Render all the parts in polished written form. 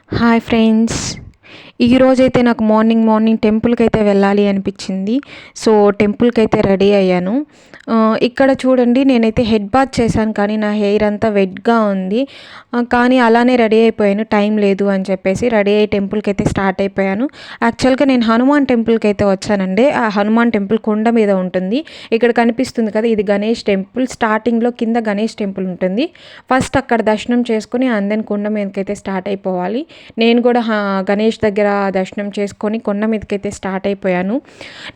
Hi friends. ఈరోజైతే నాకు morning టెంపుల్కి అయితే వెళ్ళాలి అనిపించింది. సో టెంపుల్కి అయితే రెడీ అయ్యాను. ఇక్కడ చూడండి, నేనైతే హెడ్ బాత్ చేశాను కానీ నా హెయిర్ అంతా వెట్గా ఉంది. కానీ అలానే రెడీ అయిపోయాను, టైం లేదు అని చెప్పేసి రెడీ అయ్యి టెంపుల్కి అయితే స్టార్ట్ అయిపోయాను. యాక్చువల్గా నేను హనుమాన్ టెంపుల్కి అయితే వచ్చానండి. ఆ హనుమాన్ టెంపుల్ కొండ మీద ఉంటుంది. ఇక్కడ కనిపిస్తుంది కదా, ఇది గణేష్ టెంపుల్. స్టార్టింగ్లో కింద గణేష్ టెంపుల్ ఉంటుంది. ఫస్ట్ అక్కడ దర్శనం చేసుకుని అందెన్ కొండ మీదకి అయితే స్టార్ట్ అయిపోవాలి. నేను కూడా గణేష్ దగ్గర దర్శనం చేసుకొని కొండ మీదకైతే స్టార్ట్ అయిపోయాను.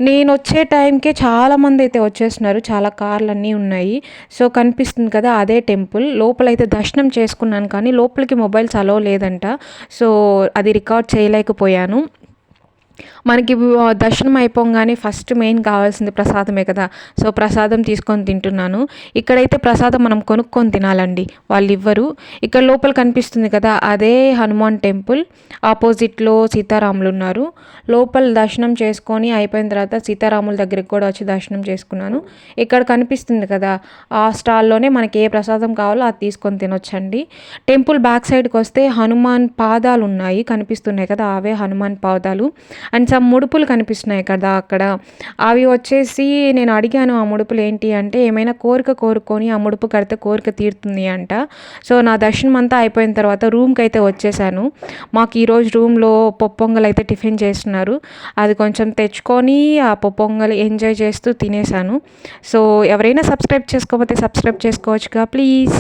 నేను వచ్చే టైంకే చాలామంది అయితే వచ్చేస్తున్నారు, చాలా కార్లు అన్నీ ఉన్నాయి. సో కనిపిస్తుంది కదా, అదే టెంపుల్. లోపలైతే దర్శనం చేసుకున్నాను కానీ లోపలికి మొబైల్స్ అలో లేదంట. సో అది రికార్డ్ చేయలేకపోయాను. మనకి దర్శనం అయిపోగానే ఫస్ట్ మెయిన్ కావాల్సింది ప్రసాదమే కదా. సో ప్రసాదం తీసుకొని తింటున్నాను. ఇక్కడైతే ప్రసాదం మనం కొనుక్కొని తినాలండి, వాళ్ళు ఇవ్వరు. ఇక్కడ లోపల కనిపిస్తుంది కదా, అదే హనుమాన్ టెంపుల్. ఆపోజిట్లో సీతారాములు ఉన్నారు. లోపల దర్శనం చేసుకొని అయిపోయిన తర్వాత సీతారాముల దగ్గరికి కూడా వచ్చి దర్శనం చేసుకున్నాను. ఇక్కడ కనిపిస్తుంది కదా, ఆ స్టాల్లోనే మనకి ఏ ప్రసాదం కావాలో అది తీసుకొని తినొచ్చండి. టెంపుల్ బ్యాక్ సైడ్కి వస్తే హనుమాన్ పాదాలు ఉన్నాయి, కనిపిస్తున్నాయి కదా, అవే హనుమాన్ పాదాలు. అండ్ సమ్ ముడుపులు కనిపిస్తున్నాయి కదా అక్కడ. అవి వచ్చేసి నేను అడిగాను, ఆ ముడుపులు ఏంటి అంటే, ఏమైనా కోరిక కోరుకొని ఆ ముడుపు కడితే కోరిక తీరుతుంది అంట. సో నా దర్శనం అంతా అయిపోయిన తర్వాత రూమ్కి అయితే వచ్చేసాను. మాకు ఈరోజు రూమ్లో పొంగల్ అయితే టిఫిన్ చేస్తున్నారు. అది కొంచెం తెచ్చుకొని ఆ పొంగల్ ఎంజాయ్ చేస్తూ తినేసాను. సో ఎవరైనా సబ్స్క్రైబ్ చేసుకోకపోతే సబ్స్క్రైబ్ చేసుకోవచ్చుగా ప్లీజ్.